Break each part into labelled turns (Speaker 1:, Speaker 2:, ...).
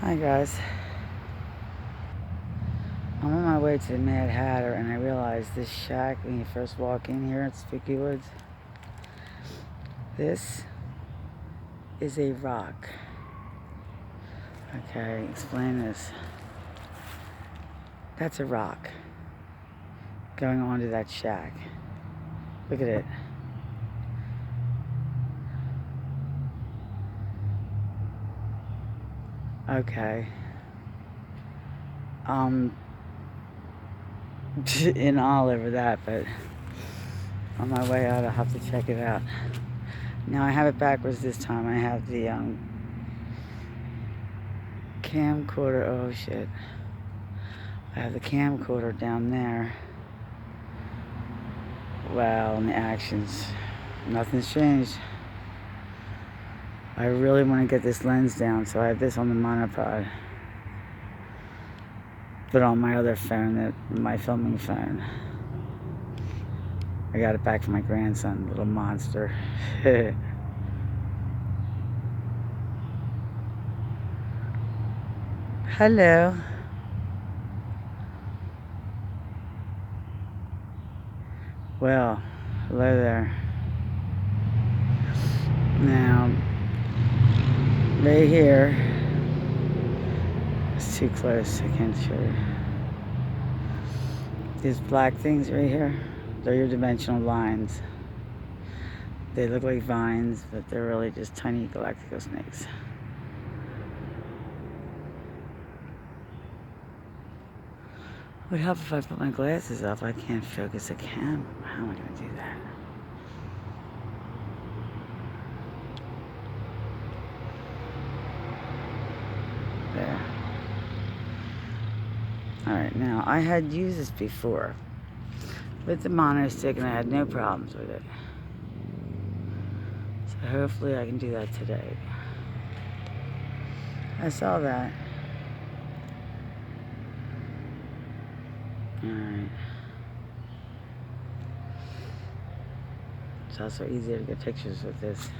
Speaker 1: Hi guys, I'm on my way to the Mad Hatter and I realized this shack, when you first walk in here at Spooky Woods, this is a rock. Okay, explain this. That's a rock going onto that shack. Look at it. Okay. In all over that, but on my way out I'll have to check it out. Now I have it backwards this time. I have the camcorder. Oh shit. I have the camcorder down there. Wow, and the actions. Nothing's changed. I really want to get this lens down, so I have this on the monopod. But on my other phone, my filming phone. I got it back from my grandson, little monster. Hello. Well, hello there. Now, right here, it's too close, I can't show you. These black things right here, they're your dimensional lines. They look like vines, but they're really just tiny galactical snakes. What help if I put my glasses up? I can't focus a camera. How am I going to do that? There. Alright, now I had used this before with the mono stick and I had no problems with it. So hopefully I can do that today. I saw that. Alright. It's also easier to get pictures with this.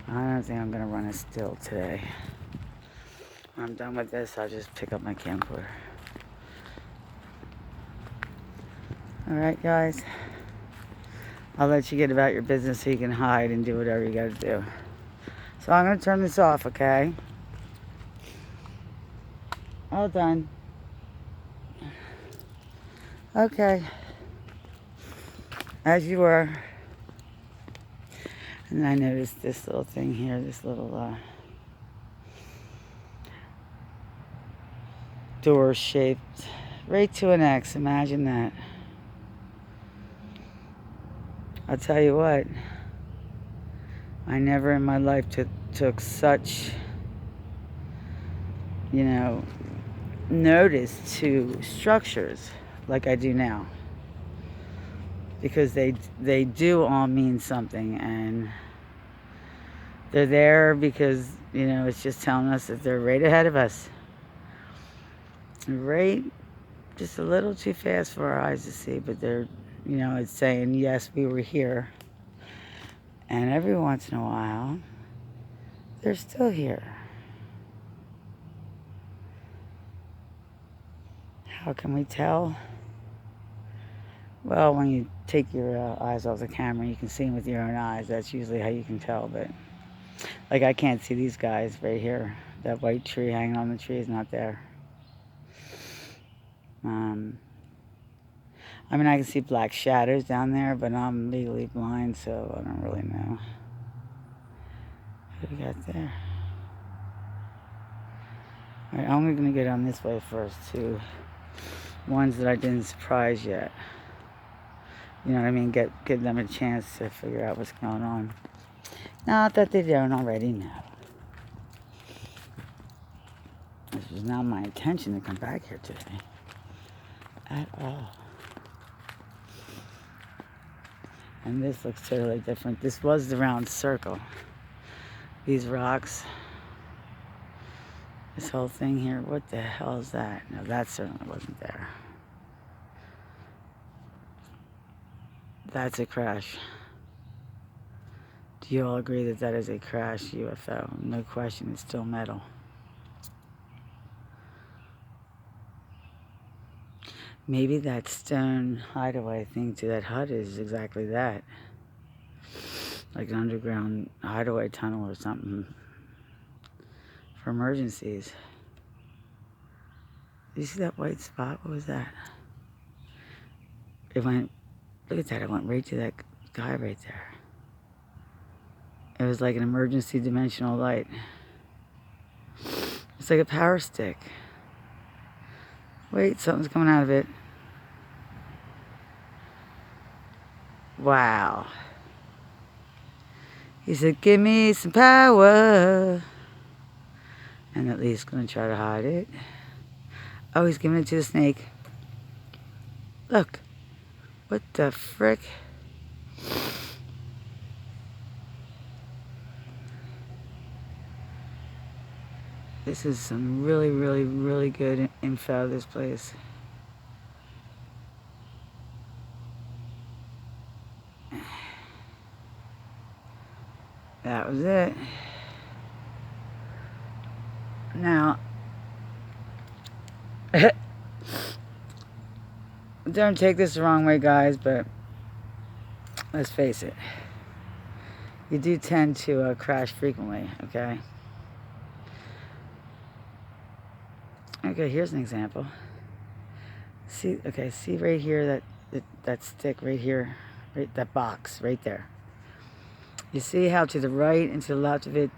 Speaker 1: I don't think I'm going to run a still today. When I'm done with this, I'll just pick up my camcorder. Alright guys, I'll let you get about your business so you can hide and do whatever you gotta do. So I'm gonna turn this off, okay? All done. Okay. As you were. And I noticed this little thing here, this little door shaped right to an X. Imagine that. I'll tell you what, I never in my life took such, notice to structures like I do now. Because they do all mean something, and they're there because, it's just telling us that they're right ahead of us. Right, just a little too fast for our eyes to see, but they're, it's saying, yes, we were here. And every once in a while, they're still here. How can we tell? Well, when you take your eyes off the camera, you can see them with your own eyes. That's usually how you can tell, but like I can't see these guys right here. That white tree hanging on the tree is not there. I mean, I can see black shadows down there, but I'm legally blind, so I don't really know. What do we got there? Alright, I'm going to go down this way first to ones that I didn't surprise yet. You know what I mean? Give them a chance to figure out what's going on. Not that they don't already know. This was not my intention to come back here today. At all. And this looks totally different. This was the round circle. These rocks. This whole thing here. What the hell is that? No, that certainly wasn't there. That's a crash. Do you all agree that that is a crashed UFO? No question, it's still metal. Maybe that stone hideaway thing to that hut is exactly that. Like an underground hideaway tunnel or something for emergencies. Did you see that white spot? What was that? It went, look at that, it went right to that guy right there. It was like an emergency dimensional light. It's like a power stick. Wait, something's coming out of it. Wow. He said, give me some power. And at least gonna try to hide it. Oh, he's giving it to the snake. Look. What the frick? This is some really, really, really good info of this place. That was it. Now, don't take this the wrong way, guys, but let's face it. You do tend to crash frequently, okay? Okay, here's an example. See, okay, see right here, that stick right here, right, that box right there. You see how to the right and to the left of it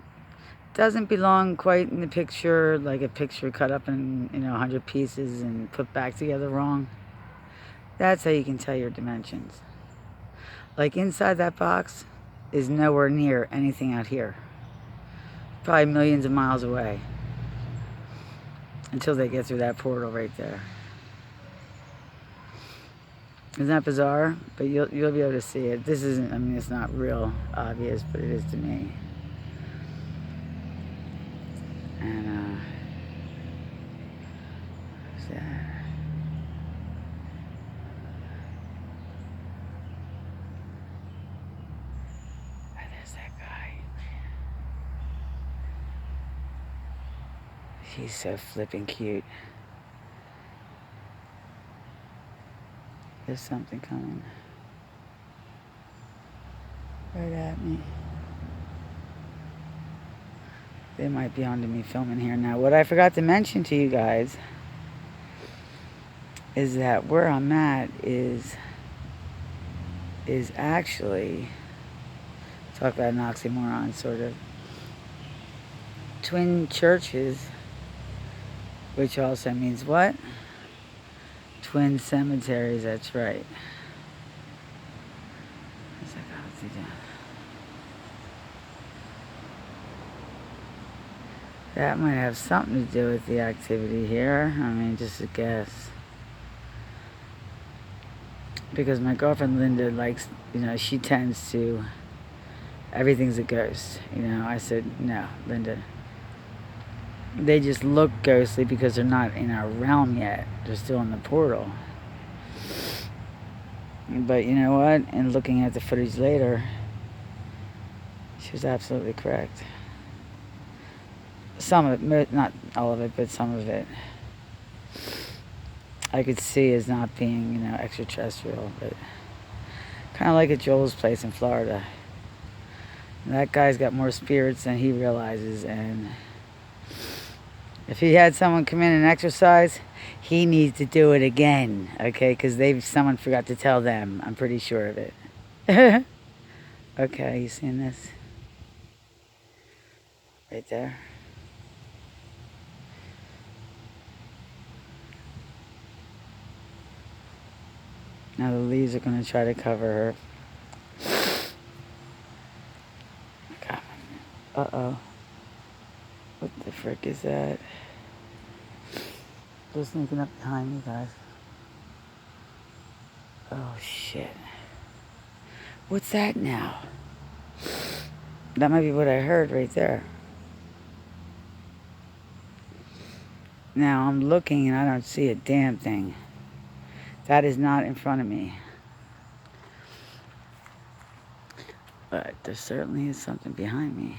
Speaker 1: doesn't belong quite in the picture, like a picture cut up in, 100 pieces and put back together wrong? That's how you can tell your dimensions. Like inside that box is nowhere near anything out here. Probably millions of miles away. Until they get through that portal right there. Isn't that bizarre? But you'll be able to see it. This isn't, I mean, it's not real obvious, but it is to me. And, what's that? Oh, there's that guy. He's so flippin' cute. There's something coming right at me. They might be onto me filming here now. What I forgot to mention to you guys is that where I'm at is actually, talk about an oxymoron, sort of, twin churches, which also means what? Twin cemeteries, that's right. What's that galaxy doing? That might have something to do with the activity here. I mean, just a guess. Because my girlfriend Linda likes, she tends to, everything's a ghost. I said, no, Linda. They just look ghostly because they're not in our realm yet. They're still in the portal. But you know what? And looking at the footage later, she was absolutely correct. Some of it, not all of it, but some of it, I could see as not being, extraterrestrial. But kind of like at Joel's place in Florida. That guy's got more spirits than he realizes, and if he had someone come in and exercise, he needs to do it again, okay? Because someone forgot to tell them. I'm pretty sure of it. Okay, you seeing this? Right there. Now the leaves are going to try to cover her. Uh-oh. What the frick is that? They're sneaking up behind me, guys. Oh, shit. What's that now? That might be what I heard right there. Now, I'm looking and I don't see a damn thing. That is not in front of me. But there certainly is something behind me.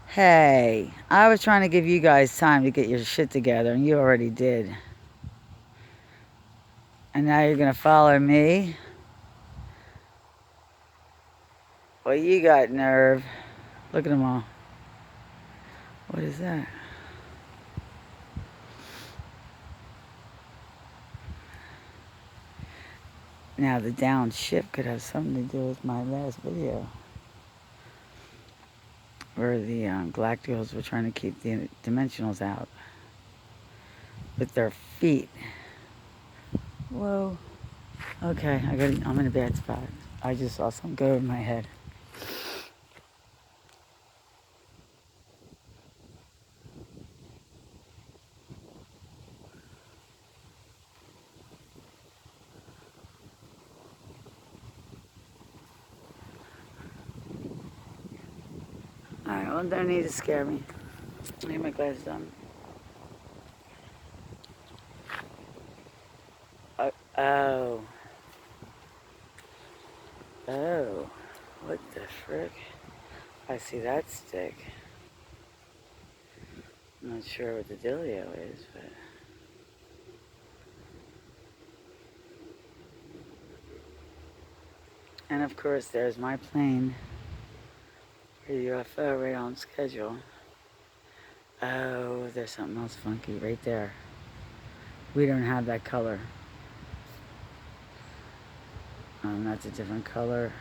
Speaker 1: Hey, I was trying to give you guys time to get your shit together, and you already did. And now you're gonna follow me? Well, you got nerve. Look at them all. What is that? Now, the downshift could have something to do with my last video, where the galacticals were trying to keep the dimensionals out with their feet. Whoa. Okay, I'm in a bad spot. I just saw something go over my head. Alright, well, don't need to scare me. I need my glasses on. Oh. Oh. What the frick? I see that stick. I'm not sure what the dealio is, but... And of course, there's my plane for UFO right on schedule. Oh, there's something else funky right there. We don't have that color. That's a different color.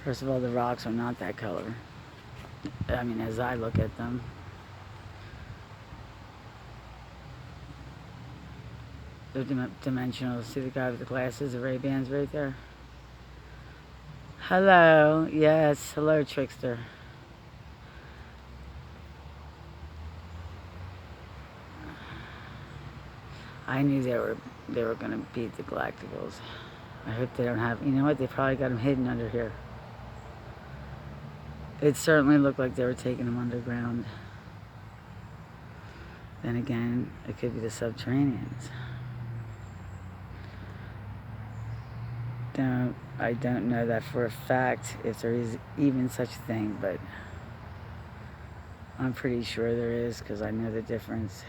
Speaker 1: First of all, the rocks are not that color. I mean, as I look at them. They're dimensional. See the guy with the glasses, the Ray-Bans right there? Hello. Yes, hello, trickster. I knew they were gonna beat the Galacticals. I hope they don't have... You know what? They probably got them hidden under here. It certainly looked like they were taking them underground. Then again, it could be the subterraneans. I don't know that for a fact if there is even such a thing, but I'm pretty sure there is because I know the difference.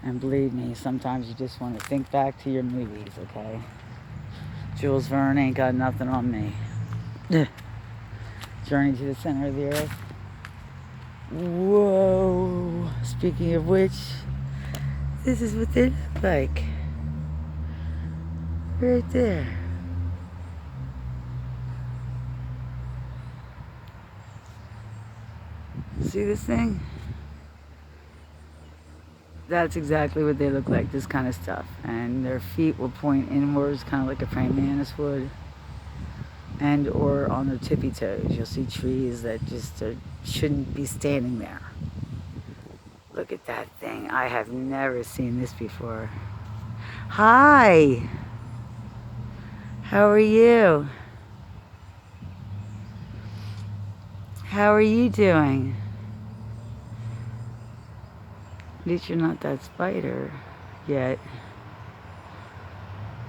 Speaker 1: And believe me, sometimes you just want to think back to your movies, okay? Jules Verne ain't got nothing on me. Journey to the Center of the Earth. Whoa! Speaking of which, this is what they look like. Right there. See this thing? That's exactly what they look like, this kind of stuff. And their feet will point inwards, kind of like a praying mantis would. And or on their tippy toes. You'll see trees that just shouldn't be standing there. Look at that thing. I have never seen this before. Hi! How are you? How are you doing? At least you're not that spider yet.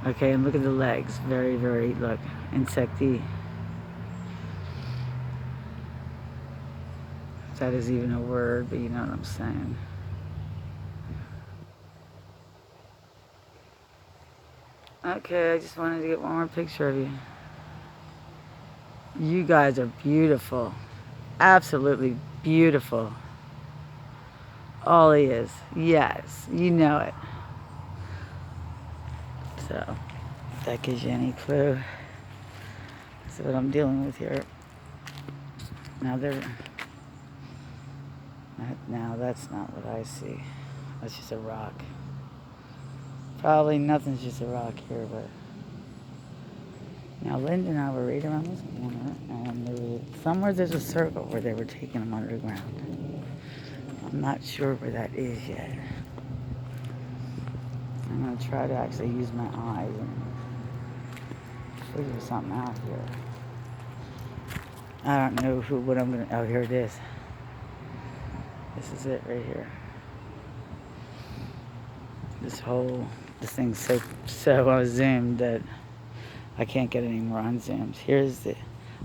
Speaker 1: Okay, and look at the legs. Very, very, look, insecty. If that is even a word, but you know what I'm saying. Okay, I just wanted to get one more picture of you. You guys are beautiful. Absolutely beautiful. All he is. Yes, you know it. So, if that gives you any clue. That's what I'm dealing with here. Now that's not what I see. That's just a rock. Probably nothing's just a rock here, but... Now, Linda and I were right around this corner, and somewhere there's a circle where they were taking them underground. I'm not sure where that is yet. I'm going to try to actually use my eyes and figure something out here. I don't know what I'm going to... Oh, here it is. This is it right here. This thing's so zoomed that I can't get any more unzoomed. Here's the,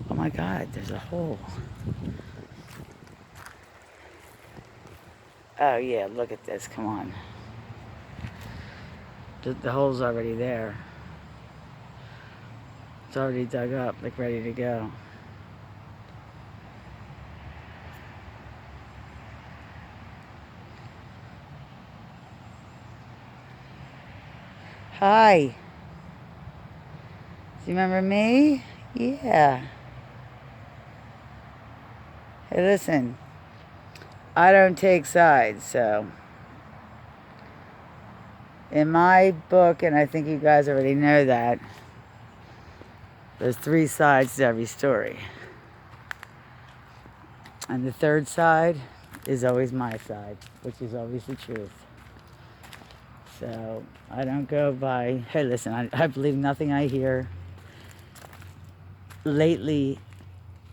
Speaker 1: oh my God, there's a hole. Oh yeah, look at this, come on. The hole's already there. It's already dug up, like ready to go. Hi. Do you remember me? Yeah. Hey, listen. I don't take sides, so in my book, and I think you guys already know that, there's 3 sides to every story. And the third side is always my side, which is always the truth. So I don't go by, hey, listen, I believe nothing I hear. Lately,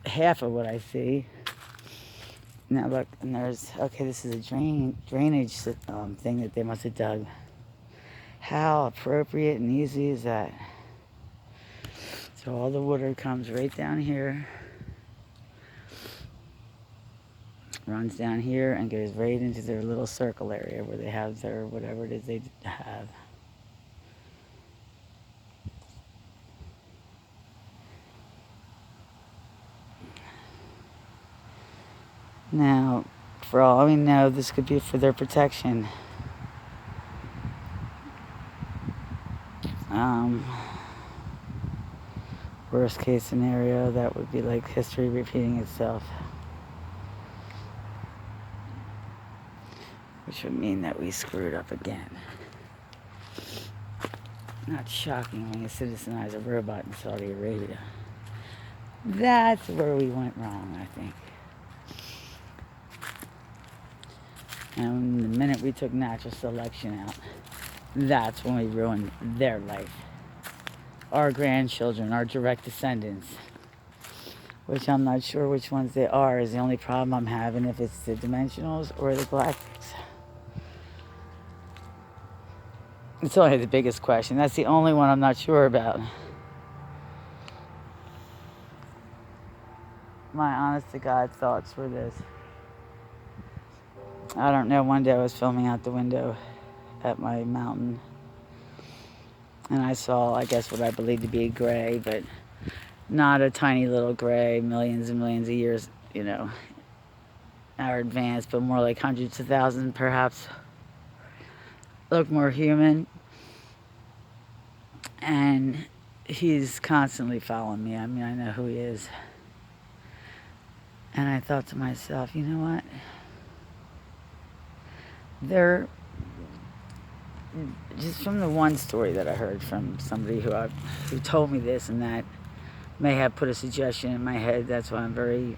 Speaker 1: half of what I see. Now look, and there's, okay, this is a drainage thing that they must have dug. How appropriate and easy is that? So all the water comes right down here, runs down here, and goes right into their little circle area where they have their whatever it is they have. Now, for all we know, this could be for their protection. Worst case scenario, that would be like history repeating itself. Which would mean that we screwed up again. Not shocking when you citizenize a robot in Saudi Arabia. That's where we went wrong, I think. And the minute we took natural selection out, that's when we ruined their life. Our grandchildren, our direct descendants, which I'm not sure which ones they are, is the only problem I'm having, if it's the dimensionals or the galactics. It's only the biggest question. That's the only one I'm not sure about. My honest to God thoughts were this. I don't know, one day I was filming out the window at my mountain, and I saw, I guess, what I believe to be a gray, but not a tiny little gray, millions and millions of years, you know, our advanced, but more like hundreds of thousands perhaps. Look more human. And he's constantly following me. I mean, I know who he is. And I thought to myself, you know what? They're, just from the one story that I heard from somebody who told me this and that, may have put a suggestion in my head. That's why I'm very,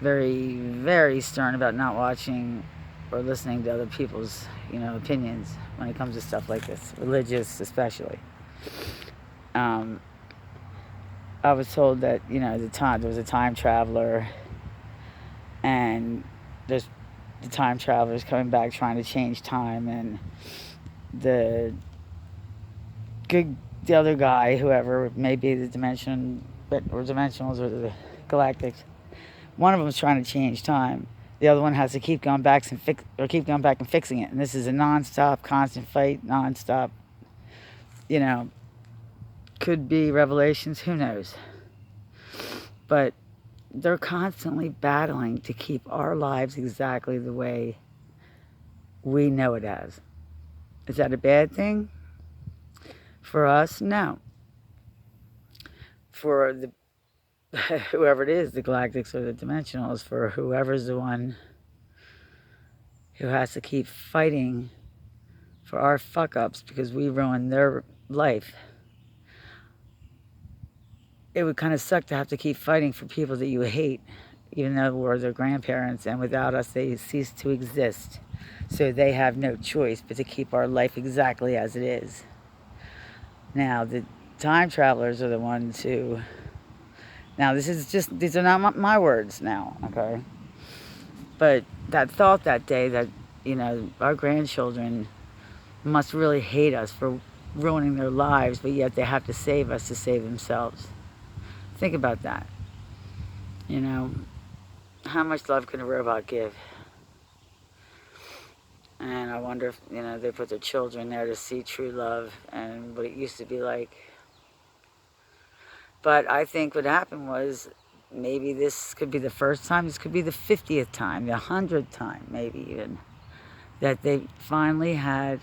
Speaker 1: very, very stern about not watching or listening to other people's, you know, opinions when it comes to stuff like this, religious especially. I was told that, you know, there was a time traveler, and there's the time travelers coming back trying to change time, and the other guy, whoever may be the dimensionals or the galactics, one of them is trying to change time. The other one has to keep going back and fixing it. And this is a non-stop, constant fight, non-stop. You know, could be revelations, who knows? But they're constantly battling to keep our lives exactly the way we know it as. Is that a bad thing? For us, no. For the whoever it is, the galactics or the dimensionals, for whoever's the one who has to keep fighting for our fuck-ups because we ruined their life. It would kind of suck to have to keep fighting for people that you hate, even though we're their grandparents, and without us they cease to exist. So they have no choice but to keep our life exactly as it is. Now, the time travelers are the ones who... Now, these are not my words now, okay? But that thought that day that, you know, our grandchildren must really hate us for ruining their lives, but yet they have to save us to save themselves. Think about that. You know, how much love can a robot give? And I wonder if, you know, they put their children there to see true love and what it used to be like. But I think what happened was maybe this could be the first time, this could be the 50th time, the 100th time, maybe even, that they finally had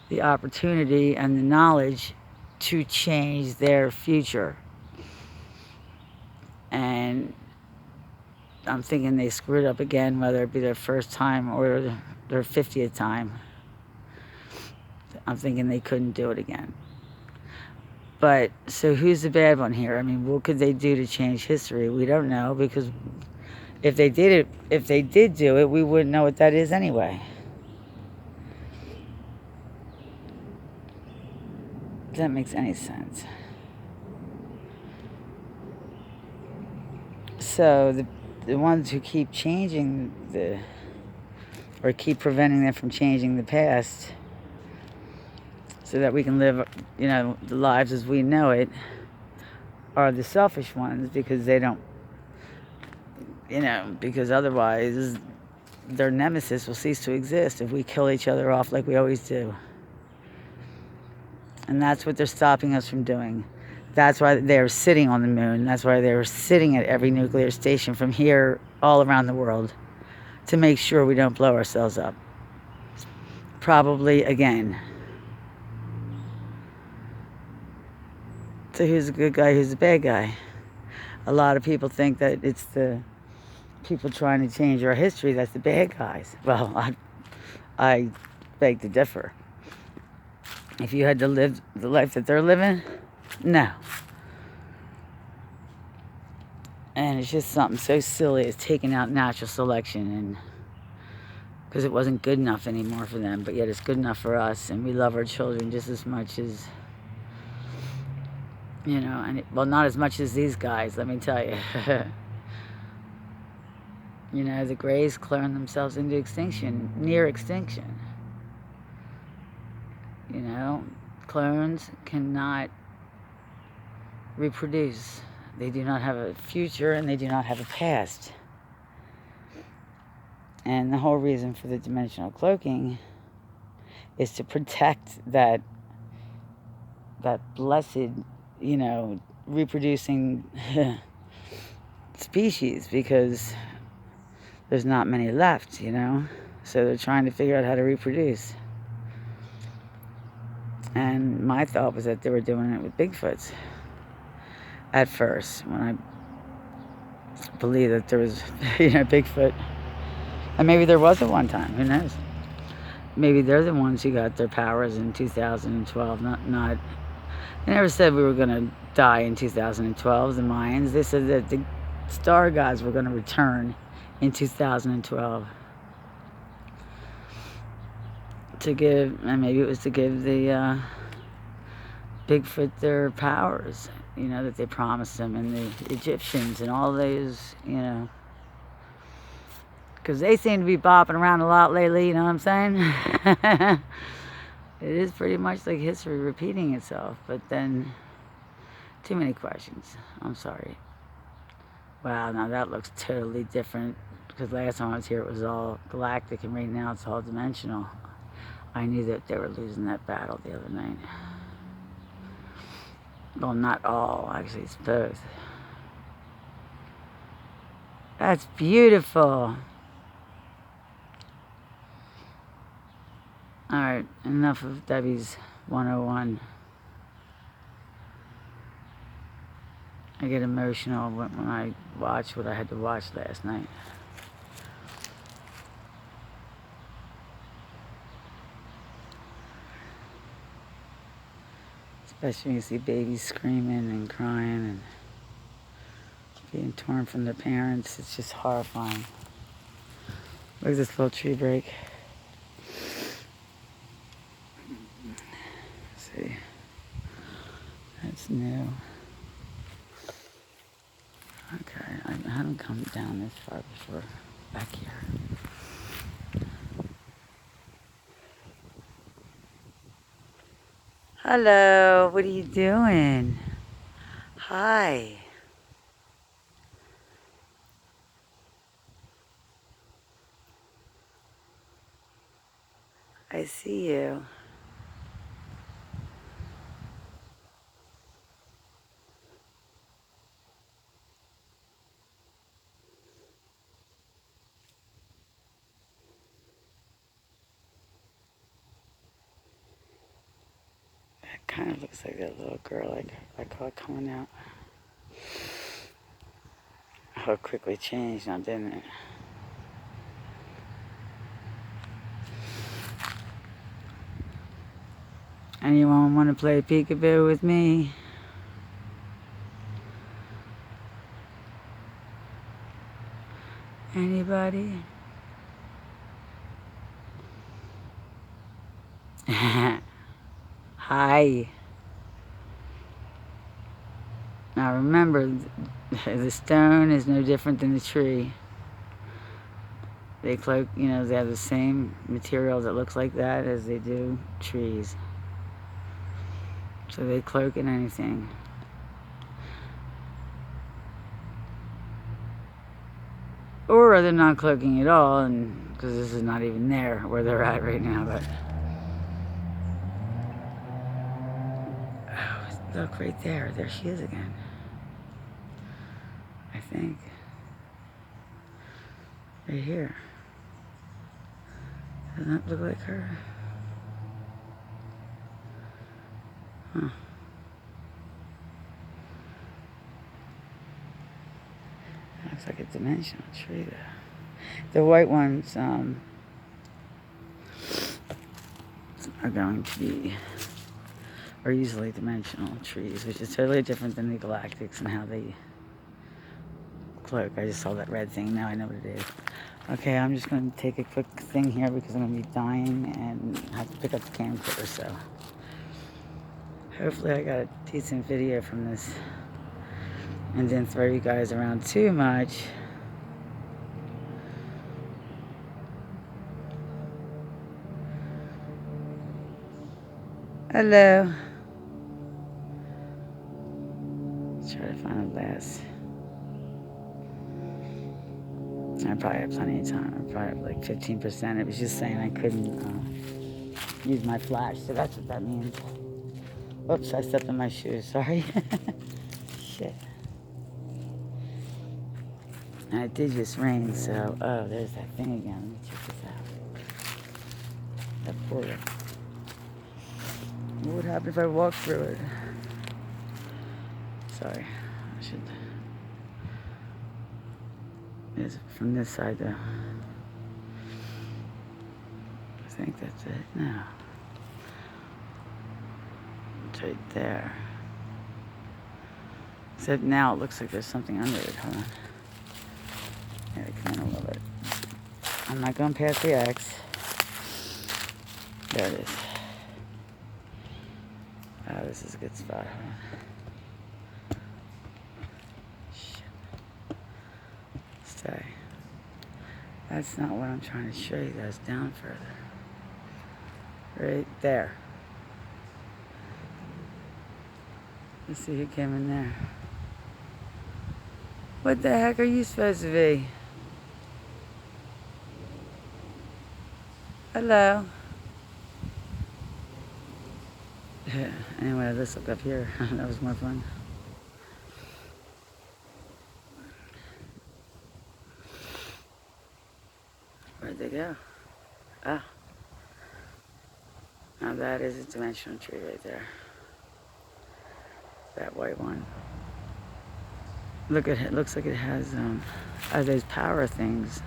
Speaker 1: the opportunity and the knowledge to change their future. And I'm thinking they screwed up again, whether it be their first time or their 50th time. I'm thinking they couldn't do it again. But, so who's the bad one here? I mean, what could they do to change history? We don't know, because if they did do it, we wouldn't know what that is anyway. If that makes any sense. So the ones who keep changing or keep preventing them from changing the past so that we can live, you know, the lives as we know it, are the selfish ones, because they don't, you know, because otherwise their nemesis will cease to exist if we kill each other off like we always do. And that's what they're stopping us from doing. That's why they're sitting on the moon. That's why they're sitting at every nuclear station from here all around the world, to make sure we don't blow ourselves up. Probably again. So who's the good guy, who's the bad guy? A lot of people think that it's the people trying to change our history that's the bad guys. Well, I beg to differ. If you had to live the life that they're living, no. And it's just something so silly as taking out natural selection, and because it wasn't good enough anymore for them, but yet it's good enough for us, and we love our children just as much as, you know, and well, not as much as these guys, let me tell you. You know, the Greys cloned themselves into extinction, near extinction. You know, clones cannot reproduce. They do not have a future, and they do not have a past. And the whole reason for the dimensional cloaking is to protect that blessed, you know, reproducing species, because there's not many left, you know. So they're trying to figure out how to reproduce. And my thought was that they were doing it with Bigfoots at first, when I believed that there was, you know, Bigfoot. And maybe there was at one time, who knows? Maybe they're the ones who got their powers in 2012, not they never said we were going to die in 2012, the Mayans. They said that the star gods were going to return in 2012 to give, and maybe it was to give the Bigfoot their powers, you know, that they promised them, and the Egyptians and all those, you know, because they seem to be bopping around a lot lately, you know what I'm saying? It is pretty much like history repeating itself, but then too many questions. I'm sorry. Wow, now that looks totally different, because last time I was here it was all galactic, and right now it's all dimensional. I knew that they were losing that battle the other night. Well, not all, actually, it's both. That's beautiful. Alright, enough of Debbie's 101. I get emotional when I watch what I had to watch last night. Especially when you see babies screaming and crying and being torn from their parents. It's just horrifying. Look at this little tree break. Let's see. That's new. Okay, I haven't come down this far before. Back here. Hello, what are you doing? Hi. I see you. It kind of looks like that little girl I caught coming out. How quickly changed now, didn't it? Anyone want to play peekaboo with me? Anybody? Hi. Now remember, the stone is no different than the tree. They cloak, you know, they have the same material that looks like that as they do trees. So they cloak in anything. Or they're not cloaking at all, and because this is not even there where they're at right now. But oh, look right there. There she is again. I think. Right here. Doesn't that look like her? Huh. Looks like a dimensional tree though. The white ones are going to be, are usually dimensional trees, which is totally different than the galactics and how they cloak. I just saw that red thing. Now I know what it is. Okay, I'm just going to take a quick thing here because I'm going to be dying and have to pick up the camcorder. So hopefully I got a decent video from this and didn't throw you guys around too much. Hello. Let's try to find a last. I probably have plenty of time. I probably have like 15%. It was just saying I couldn't use my flash, so that's what that means. Whoops, I stepped in my shoes. Sorry. Shit. And it did just rain, so... Oh, there's that thing again. Let me check this out. That portal. What would happen if I walked through it? Sorry. I should... It's from this side, though. I think that's it. No. It's right there. Except now it looks like there's something under it. Hold on. Yeah, come in a little bit. I'm not going past the X. There it is. Oh, this is a good spot. Shit. Stay. That's not what I'm trying to show you guys. Down further. Right there. Let's see who came in there. What the heck are you supposed to be? Hello. Anyway, let's look up here. That was more fun. Where'd they go? Ah. Now that is a dimensional tree right there. That white one. Look at it. Looks like it has those power things.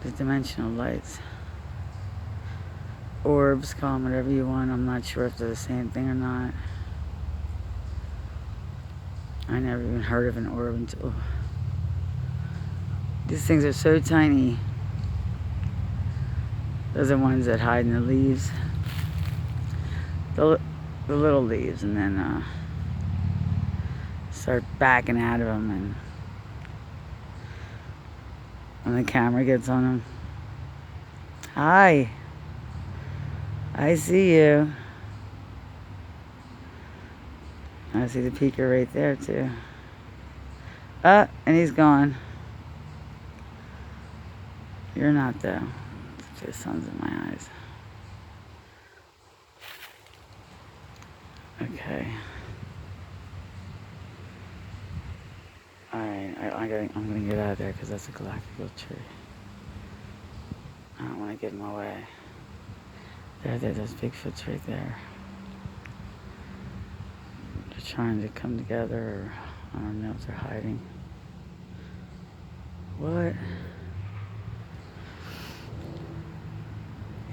Speaker 1: The dimensional lights. Orbs, call them whatever you want. I'm not sure if they're the same thing or not. I never even heard of an orb until... These things are so tiny. Those are ones that hide in the leaves. The little leaves, and then start backing out of them, and when the camera gets on them. Hi. I see you. I see the peaker right there too. Ah, and he's gone. You're not though. The sun's in my eyes. Okay. Alright, I'm gonna get out of there because that's a galactical tree. I don't want to get in my way. There's Bigfoots right there. They're trying to come together, or I don't know if they're hiding. What?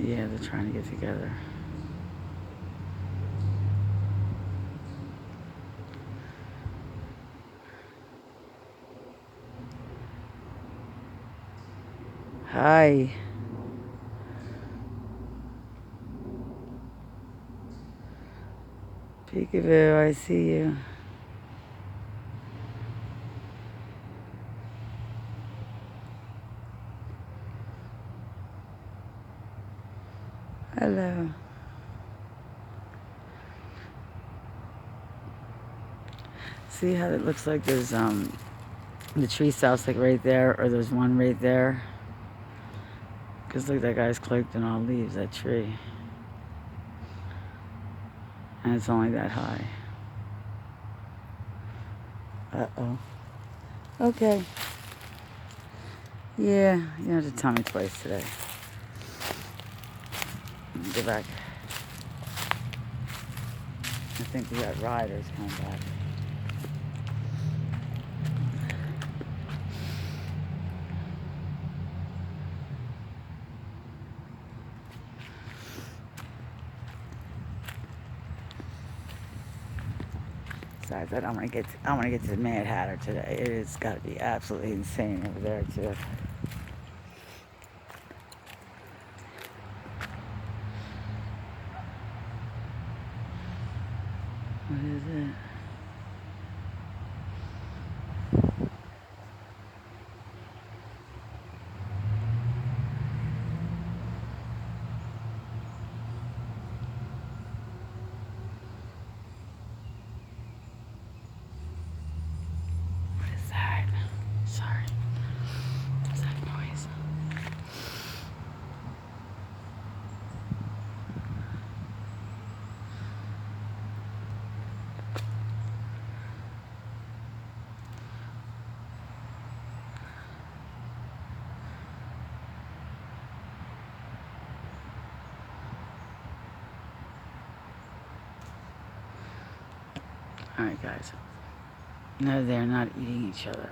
Speaker 1: Yeah, they're trying to get together. Hi. Peekaboo, I see you. Hello. See how it looks like there's the tree stops like right there, or there's one right there? Because look, that guy's collecting all leaves, that tree. And it's only that high. Uh-oh. Okay. Yeah, you don't have to tell me twice today. Get back. I think we got riders coming back. Besides that, I want to get to the Mad Hatter today. It has got to be absolutely insane over there too. What is it? What is that? Sorry. What's that noise? Alright guys. No, they're not eating each other.